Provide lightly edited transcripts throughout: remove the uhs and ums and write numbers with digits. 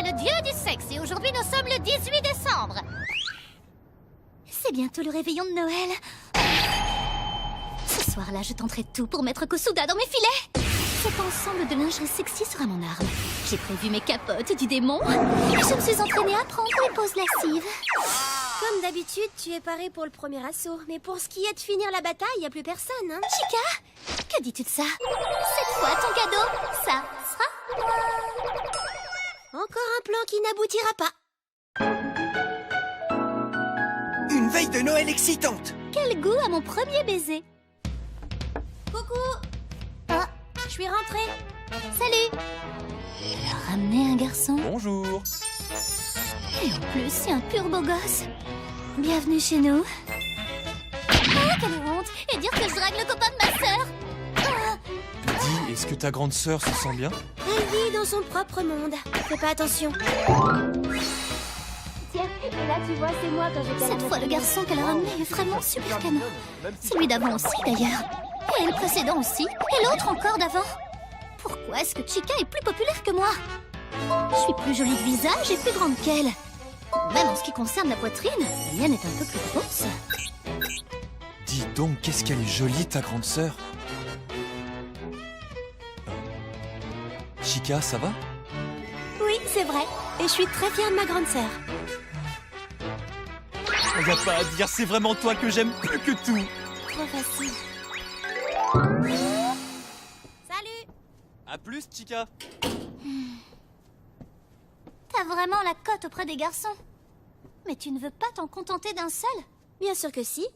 le dieu du sexe et aujourd'hui nous sommes le 18 décembre. C'est bientôt le réveillon de Noël. Ce soir-là, je tenterai tout pour mettre Kosuda dans mes filets. Cet ensemble de lingerie sexy sera mon arme. J'ai prévu mes capotes du démon et je me suis entraînée à prendre les poses lascives. Comme d'habitude, tu es paré pour le premier assaut. Mais pour ce qui est de finir la bataille, y a plus personne, hein. Chica, que dis-tu de ça? Cette fois, ton cadeau, ça sera moi. Encore un plan qui n'aboutira pas. Une veille de Noël excitante. Quel goût à mon premier baiser. Coucou. Ah, Je suis rentrée. salut. Elle a ramené un garçon. Bonjour. Et en plus, c'est un pur beau gosse. Bienvenue chez nous. Ah, quelle honte! Et dire que je drague le copain de ma sœur. Ah, Dis, est-ce que ta grande sœur se sent bien? Elle vit dans son propre monde. Fais pas attention. Tiens, et là tu vois, c'est moi quand j'étais à la cette fois, le maternelle. garçon qu'elle a ramené est vraiment super canon. Celui d'avant aussi, d'ailleurs. Et le précédent aussi. Et l'autre encore d'avant. Pourquoi est-ce que Chica est plus populaire que moi? Je suis plus jolie de visage et plus grande qu'elle. Même en ce qui concerne la poitrine, la mienne est un peu plus grosse. Dis donc, qu'est-ce qu'elle est jolie, ta grande sœur. Chica, ça va? Oui, c'est vrai. Et je suis très fière de ma grande sœur. Y a pas à dire, c'est vraiment toi que j'aime plus que tout. Trop facile. Salut. À plus, Chica. T'as vraiment la cote auprès des garçons. Mais tu ne veux pas t'en contenter d'un seul? Bien sûr que si.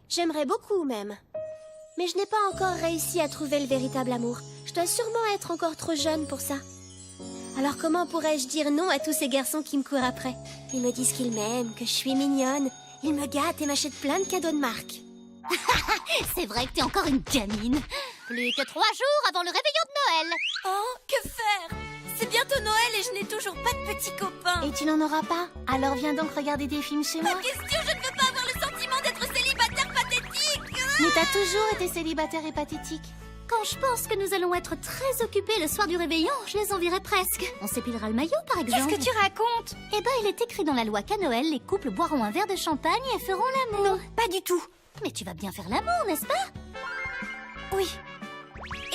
J'aimerais beaucoup même. Mais je n'ai pas encore réussi à trouver le véritable amour. Je dois sûrement être encore trop jeune pour ça. Alors comment pourrais-je dire non à tous ces garçons qui me courent après? Ils me disent qu'ils m'aiment, que je suis mignonne. Ils me gâtent et m'achètent plein de cadeaux de marque. C'est vrai que t'es encore une gamine. Plus que 3 jours avant le réveillon de Noël. Oh, que faire? C'est bientôt Noël et je n'ai toujours pas de petits copains. Et tu n'en auras pas? Alors viens donc regarder des films chez moi. Pas question, je ne veux pas avoir le sentiment d'être célibataire pathétique. Mais t'as toujours été célibataire et pathétique. Quand je pense que nous allons être très occupés le soir du réveillon, je les envierai presque. On s'épilera le maillot, par exemple. Qu'est-ce que tu racontes? Eh ben, il est écrit dans la loi qu'à Noël, les couples boiront un verre de champagne et feront l'amour. Non, pas du tout. Mais tu vas bien faire l'amour, n'est-ce pas? Oui.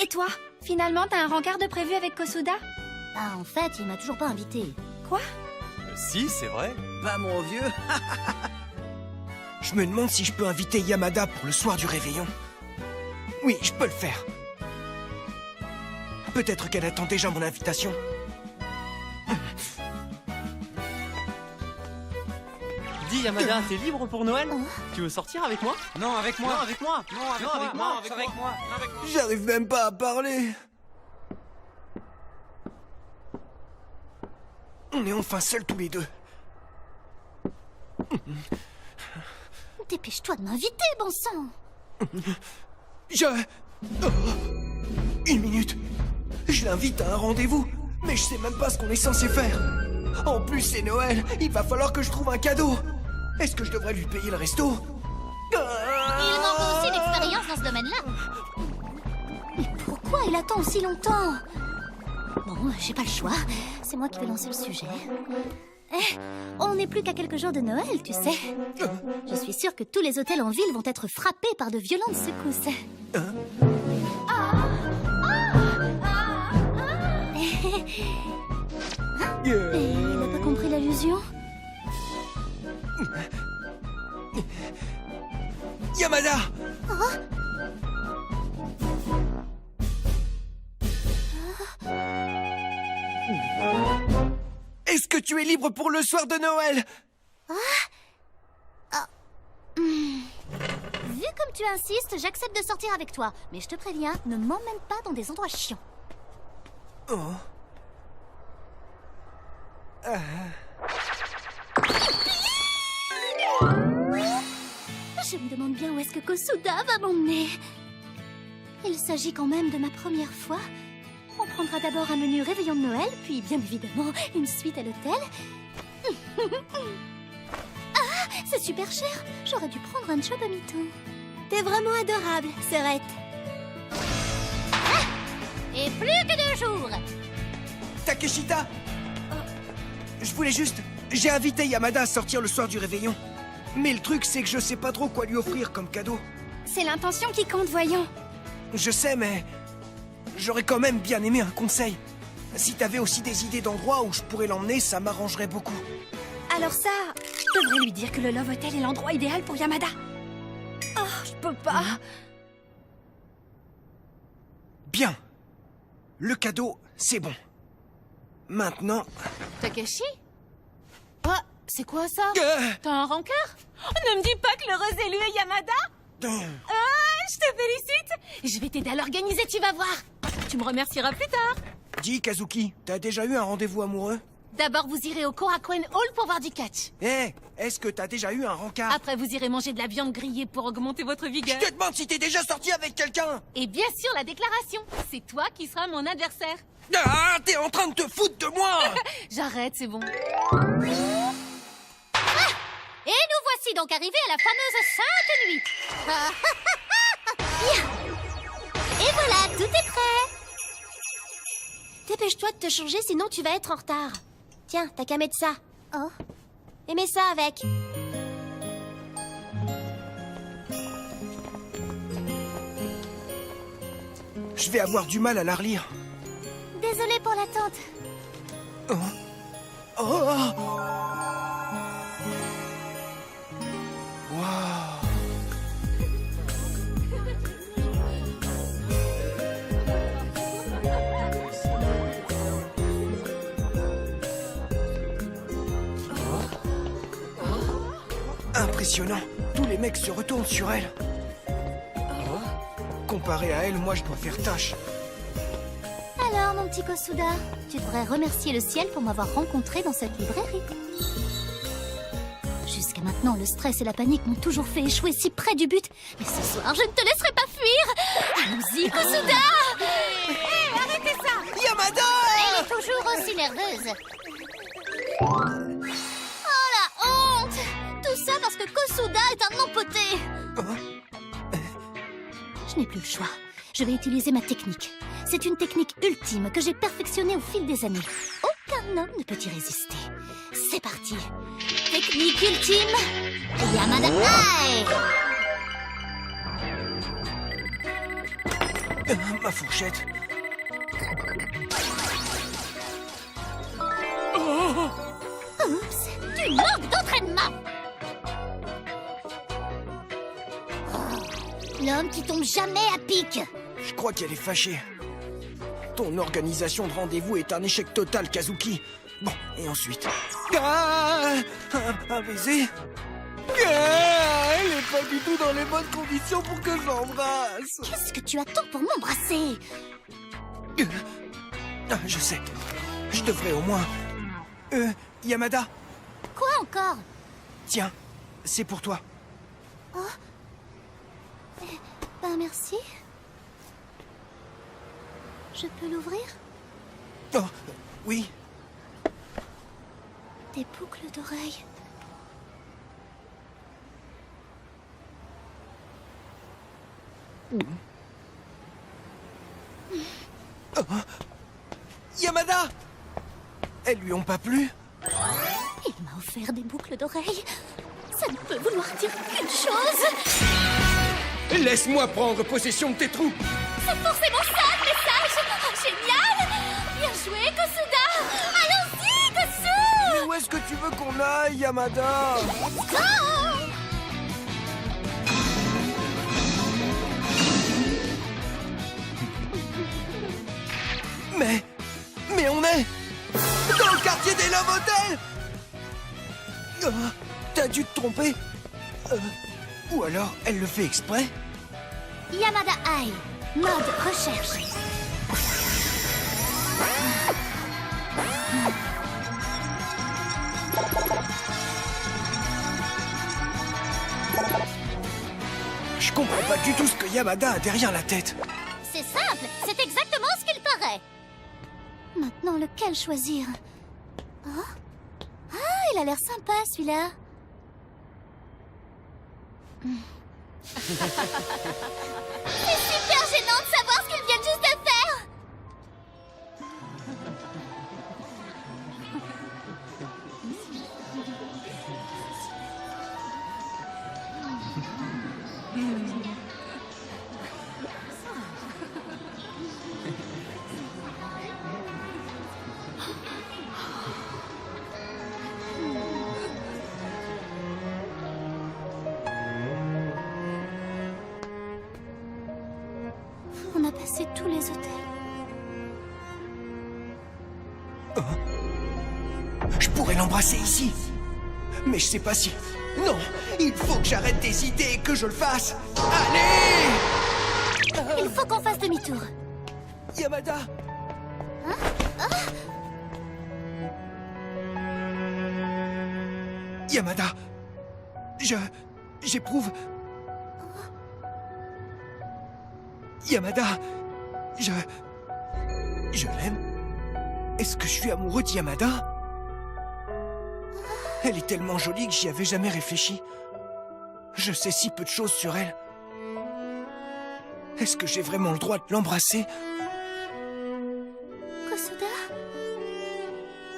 Et toi? Finalement, t'as un rencard de prévu avec Kosuda? Ah, en fait, il m'a toujours pas invité. Quoi? Si, c'est vrai. Bah mon vieux. Je me demande si je peux inviter Yamada pour le soir du réveillon. Oui, je peux le faire. Peut-être qu'elle attend déjà mon invitation. Dis Yamada, t'es libre pour Noël? Oh. Tu veux sortir avec moi? Non, avec moi. Non, avec moi. Non, avec Non, moi. avec moi, Non, avec avec moi. Non, avec moi. J'arrive même pas à parler. On est enfin seuls tous les deux. Dépêche-toi de m'inviter, bon sang. Oh. Une minute. Je l'invite à un rendez-vous, mais je sais même pas ce qu'on est censé faire. En plus, c'est Noël. Il va falloir que je trouve un cadeau. Est-ce que je devrais lui payer le resto? Il manque aussi d'expérience dans ce domaine-là. Mais pourquoi il attend aussi longtemps? Bon, j'ai pas le choix. C'est moi qui vais lancer le sujet. Eh, on n'est plus qu'à quelques jours de Noël, tu sais. Je suis sûre que tous les hôtels en ville vont être frappés par de violentes secousses. Et il n'a pas compris l'allusion? Yamada! Est-ce que tu es libre pour le soir de Noël? Vu comme tu insistes, j'accepte de sortir avec toi. Mais je te préviens, ne m'emmène pas dans des endroits chiants. Oh. Je me demande bien où est-ce que Kosuda va m'emmener. Il s'agit quand même de ma première fois. On prendra d'abord un menu réveillon de Noël, puis bien évidemment une suite à l'hôtel. Ah, c'est super cher. J'aurais dû prendre un job à mi-temps. T'es vraiment adorable, Sœurette. Et plus que 2 jours. Takeshita! je voulais juste... J'ai invité Yamada à sortir le soir du réveillon. Mais le truc, c'est que je sais pas trop quoi lui offrir comme cadeau. C'est l'intention qui compte, voyons. Je sais, mais... J'aurais quand même bien aimé un conseil. Si t'avais aussi des idées d'endroits où je pourrais l'emmener, ça m'arrangerait beaucoup. Alors ça, je devrais lui dire que le Love Hotel est l'endroit idéal pour Yamada. Oh, je peux pas. Bien. Le cadeau, c'est bon. Maintenant... Takeshi? Oh, c'est quoi ça? Euh, T'as un rancœur? Oh, ne me dis pas que l'heureux élu est Yamada? Je te félicite! Je vais t'aider à l'organiser, tu vas voir! Tu me remercieras plus tard! Dis, Kazuki, t'as déjà eu un rendez-vous amoureux? D'abord, vous irez au Korakuen Hall pour voir du catch. Eh, est-ce que t'as déjà eu un rencard? Après, vous irez manger de la viande grillée pour augmenter votre vigueur. Je te demande si t'es déjà sorti avec quelqu'un! Et bien sûr, la déclaration. C'est toi qui seras mon adversaire. Ah, t'es en train de te foutre de moi! J'arrête, c'est bon. Et nous voici donc arrivés à la fameuse Sainte Nuit. Bien. Et voilà, tout est prêt. Dépêche-toi de te changer, sinon tu vas être en retard. Tiens, t'as qu'à mettre ça. Oh. Et mets ça avec. Je vais avoir du mal à la relire. Désolée pour l'attente. Oh! Waouh! Impressionnant. Tous les mecs se retournent sur elle. Comparé à elle, moi je dois faire tâche. Alors, mon petit Kosuda, tu devrais remercier le ciel pour m'avoir rencontré dans cette librairie. Jusqu'à maintenant, le stress et la panique m'ont toujours fait échouer si près du but. Mais ce soir, je ne te laisserai pas fuir. Allons-y, Kosuda. Hé, arrêtez ça. Yamada! Elle est toujours aussi nerveuse. Oh, la honte. Tout ça parce que Kosuda est un empoté. Je n'ai plus le choix. Je vais utiliser ma technique. C'est une technique ultime que j'ai perfectionnée au fil des années. Aucun homme ne peut y résister. C'est parti. Technique ultime. Yamada Eye. Ma fourchette. Oups, tu manques d'entraînement. Oh, l'homme qui tombe jamais à pic. Je crois qu'elle est fâchée. Ton organisation de rendez-vous est un échec total, Kazuki. Bon, et ensuite... Ah, un baiser? Ah, elle est pas du tout dans les bonnes conditions pour que je l'embrasse. Qu'est-ce que tu attends pour m'embrasser? Ah, je sais. Je devrais au moins... Yamada, Quoi encore? tiens, c'est pour toi. Ben merci. Je peux l'ouvrir? Oh, oui. Des boucles d'oreilles. Yamada! Elles lui ont pas plu? Il m'a offert des boucles d'oreilles. Ça ne peut vouloir dire qu'une chose. Laisse-moi prendre possession de tes trous. C'est forcément ça le message. Oh, génial. Bien joué, Kosuda. Allons-y, Kosu. Mais où est-ce que tu veux qu'on aille, Yamada? Go. Mais on est dans le quartier des Love Hotel. T'as dû te tromper. Ou alors, elle le fait exprès. Yamada Eye. Mode recherche. Je comprends pas du tout ce que Yamada a derrière la tête. C'est simple, c'est exactement ce qu'il paraît. Maintenant, lequel choisir? Oh? Ah, il a l'air sympa, celui-là. C'est super gênant de savoir ce qu'ils viennent juste de faire. dépassé tous les hôtels. Je pourrais l'embrasser ici. Mais je sais pas si... Non, il faut que j'arrête des idées et que je le fasse. Allez! Il faut qu'on fasse demi-tour. Yamada! Yamada! J'éprouve... Yamada! Je l'aime? Est-ce que je suis amoureux de Yamada? Elle est tellement jolie que j'y avais jamais réfléchi. Je sais si peu de choses sur elle. Est-ce que j'ai vraiment le droit de l'embrasser? Kosuda?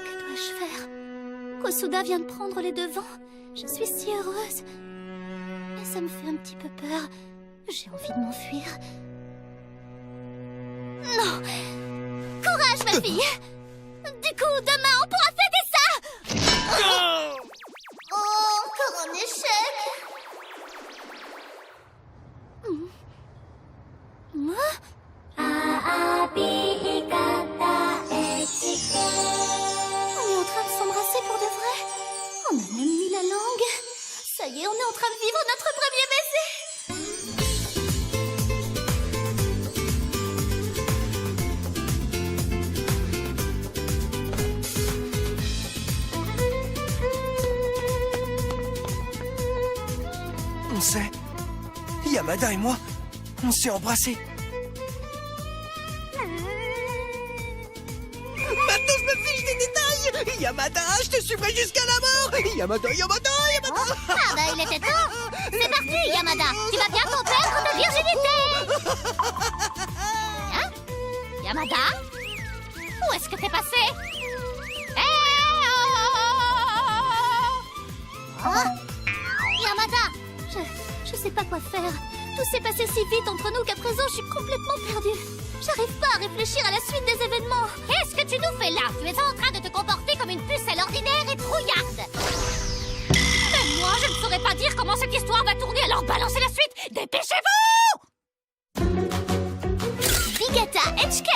Que dois-je faire? Kosuda vient de prendre les devants. Je suis si heureuse. Mais ça me fait un petit peu peur. J'ai envie de m'enfuir. Non! Courage, ma fille! Du coup, demain, on pourra fêter ça! Oh, encore un échec! Moi? On est en train de s'embrasser pour de vrai? On a même mis la langue. Ça y est, on est en train de vivre notre premier baiser. On sait. Yamada et moi, on s'est embrassés. Maintenant, je me fiche des détails. Yamada, je te suivrai jusqu'à la mort. Yamada! Ah bah il était temps. C'est parti, Yamada. Tu vas bientôt perdre ta virginité. Hein? Yamada? Où est-ce que t'es passé? Oh, Yamada, je sais pas quoi faire. Tout s'est passé si vite entre nous qu'à présent je suis complètement perdue. J'arrive pas à réfléchir à la suite des événements. Qu'est-ce que tu nous fais là? Tu es en train de te comporter comme une pucelle ordinaire et trouillarde. Mais moi, je ne saurais pas dire comment cette histoire va tourner, alors balancez la suite. Dépêchez-vous! Vigata HK.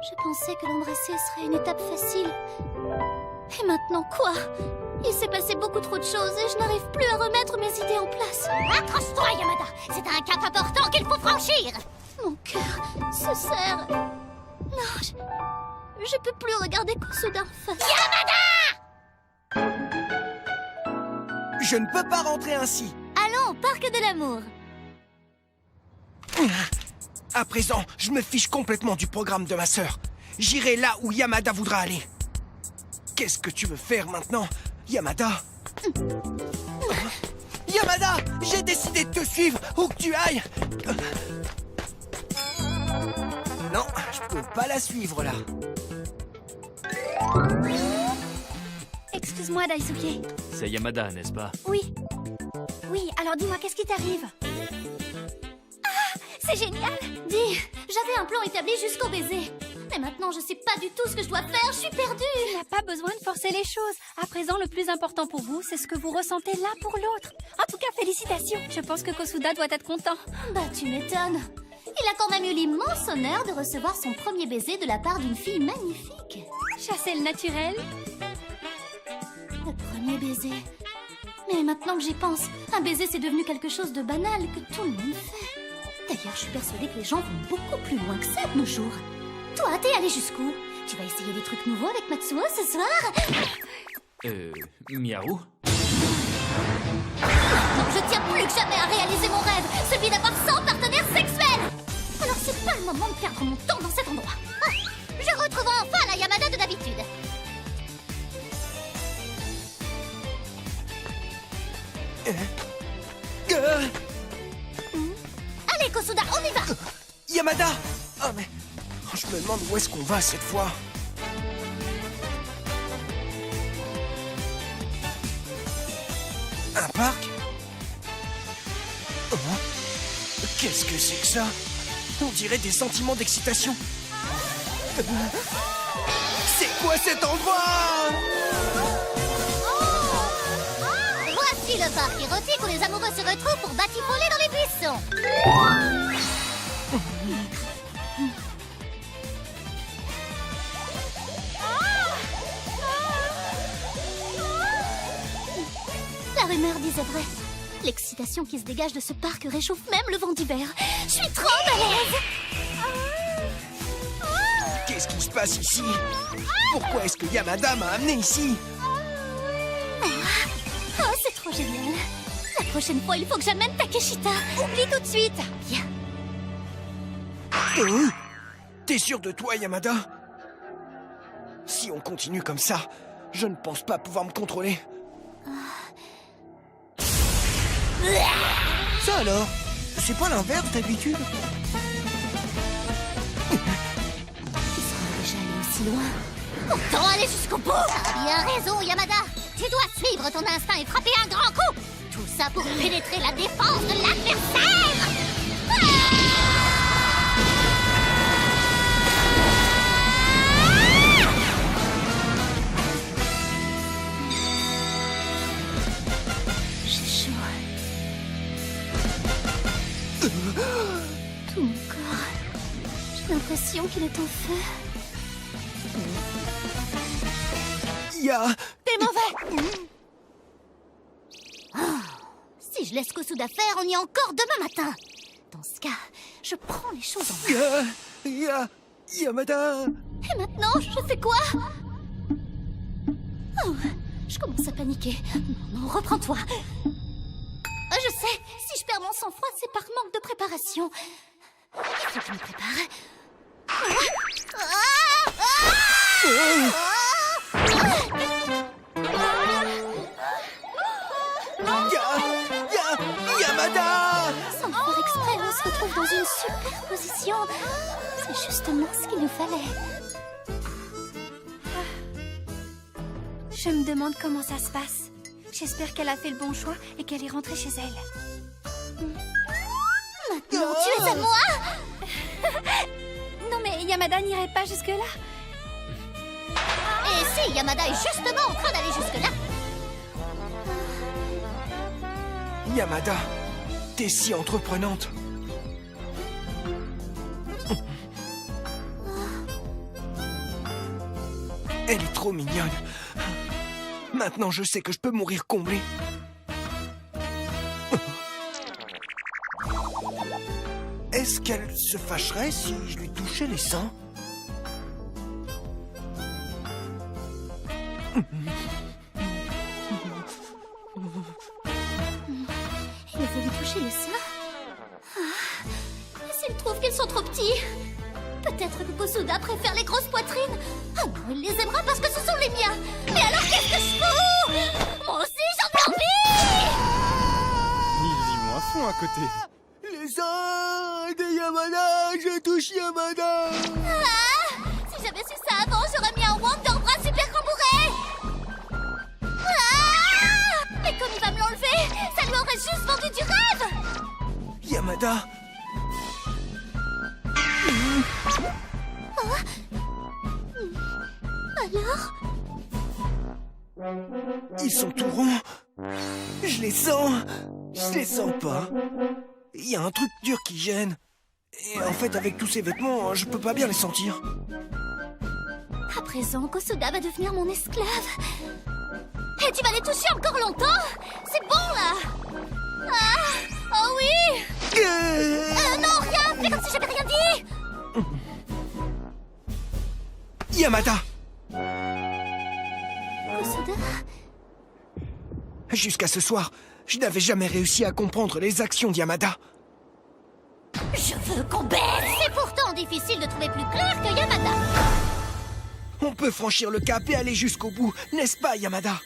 Je pensais que l'embrasser serait une étape facile. Et maintenant quoi? Il s'est passé beaucoup trop de choses et je n'arrive plus à remettre mes idées en place. Accroche-toi, Yamada! C'est un cap important qu'il faut franchir! Mon cœur se serre. Non, je peux plus regarder Kosuda en face. Yamada! Je ne peux pas rentrer ainsi. Allons au parc de l'amour. À présent, je me fiche complètement du programme de ma sœur. J'irai là où Yamada voudra aller. Qu'est-ce que tu veux faire maintenant, Yamada? Yamada, j'ai décidé de te suivre où que tu ailles. Non, je peux pas la suivre là. Excuse-moi, Daisuke. C'est Yamada, n'est-ce pas? Oui. Oui, alors dis-moi, qu'est-ce qui t'arrive? Ah, c'est génial! Dis, j'avais un plan établi jusqu'au baiser. Mais maintenant, je sais pas du tout ce que je dois faire, je suis perdue. Tu n'as pas besoin de forcer les choses. À présent, le plus important pour vous, c'est ce que vous ressentez l'un pour l'autre. En tout cas, félicitations. Je pense que Kosuda doit être content. Bah, tu m'étonnes. Il a quand même eu l'immense honneur de recevoir son premier baiser de la part d'une fille magnifique. Chasser le naturel. Le premier baiser. Mais maintenant que j'y pense, un baiser c'est devenu quelque chose de banal que tout le monde fait. D'ailleurs, je suis persuadée que les gens vont beaucoup plus loin que ça de nos jours. Toi, t'es allé jusqu'où? Tu vas essayer des trucs nouveaux avec Matsuo ce soir? Miaou? Maintenant, je tiens plus que jamais à réaliser mon rêve, celui d'avoir 100 partenaires sexuels. Alors c'est pas le moment de perdre mon temps dans cet endroit. Ah, je retrouve enfin la Yamada de d'habitude. Allez, Kosuda, on y va. Yamada! Ah mais... Je me demande où est-ce qu'on va cette fois. Un parc? Oh. Qu'est-ce que c'est que ça? On dirait des sentiments d'excitation. C'est quoi cet endroit? Voici le parc érotique où les amoureux se retrouvent pour batifoler dans les buissons. La rumeur disait vrai. L'excitation qui se dégage de ce parc réchauffe même le vent d'hiver. Je suis trop balèze. Qu'est-ce qui se passe ici? Pourquoi est-ce que Yamada m'a amené ici? Oh, c'est trop génial. La prochaine fois, il faut que j'amène Takeshita. Oublie tout de suite. Bien. T'es sûr de toi, Yamada? Si on continue comme ça, je ne pense pas pouvoir me contrôler. Ça alors? C'est pas l'inverse d'habitude? Ils sont déjà allés aussi loin. Autant aller jusqu'au bout. T'as bien raison, Yamada. Tu dois suivre ton instinct et frapper un grand coup. Tout ça pour pénétrer la défense de l'adversaire. J'ai chaud. Tout mon corps. J'ai l'impression qu'il est en feu. T'es mauvais. Si je laisse Kosuda faire, on y est encore demain matin. Dans ce cas, je prends les choses en main. Yamada! Et maintenant, je fais quoi? Oh, je commence à paniquer. Non, reprends-toi. Je sais, si je perds mon sang-froid, c'est par manque de préparation. Il faut que je me prépare. Yamada! Sans le faire exprès, on se retrouve dans une super position. C'est justement ce qu'il nous fallait. Je me demande comment ça se passe. J'espère qu'elle a fait le bon choix et qu'elle est rentrée chez elle. Maintenant, tu es à moi? Non mais Yamada n'irait pas jusque-là. Et si Yamada est justement en train d'aller jusque-là? Yamada, t'es si entreprenante. Elle est trop mignonne. Maintenant, je sais que je peux mourir comblé. Est-ce qu'elle se fâcherait si je lui touchais les seins? Il veut lui toucher le sein? S'il trouve qu'ils sont trop petits? Peut-être que Kosuda préfère les grosses poitrines? Ah non, il les aimera parce que ce sont les miens! Mais alors qu'est-ce que je fous? Moi aussi j'en ai envie! Il vit moins fond à côté. Les seins de Yamada, je touche Yamada. Si j'avais su ça avant, j'aurais mis un Wonder Bra super rembourré! Mais comme il va me l'enlever, ça lui aurait juste vendu du rêve! Yamada. Alors? Ils sont tout ronds. Je les sens. Je les sens pas. Il y a un truc dur qui gêne. Et en fait, avec tous ces vêtements, je peux pas bien les sentir. À présent, Kosuda va devenir mon esclave. Et tu vas les toucher encore longtemps? C'est bon, là! Oh oui! Non, rien! Fais comme si j'avais rien dit! Yamada! Kosuda? Jusqu'à ce soir, je n'avais jamais réussi à comprendre les actions d'Yamada. Je veux qu'on baisse! C'est pourtant difficile de trouver plus clair que Yamada. On peut franchir le cap et aller jusqu'au bout, n'est-ce pas, Yamada?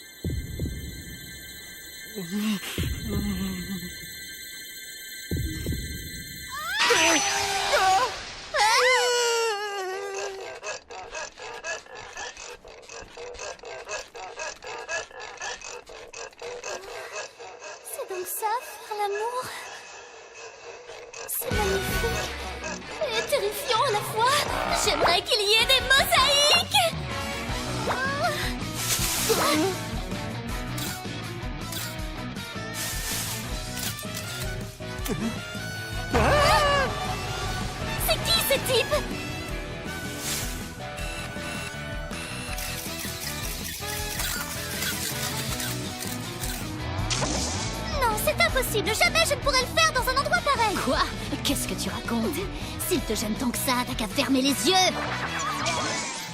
C'est donc ça, faire l'amour? C'est magnifique et terrifiant à la fois. J'aimerais qu'il y ait des mosaïques. C'est qui ce type? Non, c'est impossible. Jamais je ne pourrais le faire dans un endroit pareil. Quoi? Qu'est-ce que tu racontes? S'il te gêne tant que ça, t'as qu'à fermer les yeux.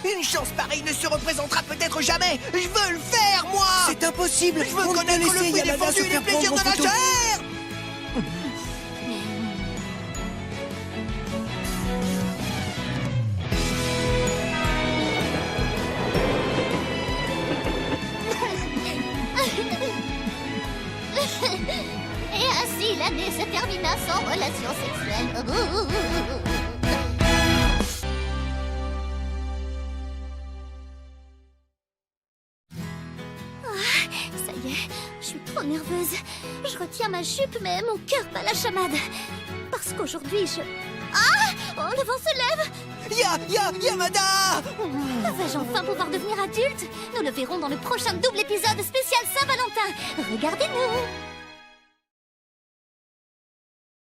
Une chance pareille ne se représentera peut-être jamais. Je veux le faire, moi. C'est impossible. Je veux connaître le fruit défendu et les plaisirs de la chair. Et ainsi, l'année se termina sans relation sexuelle. Ça y est, je suis trop nerveuse. Je retiens ma jupe, mais mon cœur bat la chamade. Parce qu'aujourd'hui, je... Ah! Oh, le vent se lève! Yamada! Vais-je enfin pouvoir devenir adulte? Nous le verrons dans le prochain double épisode spécial Saint-Valentin. Regardez-nous!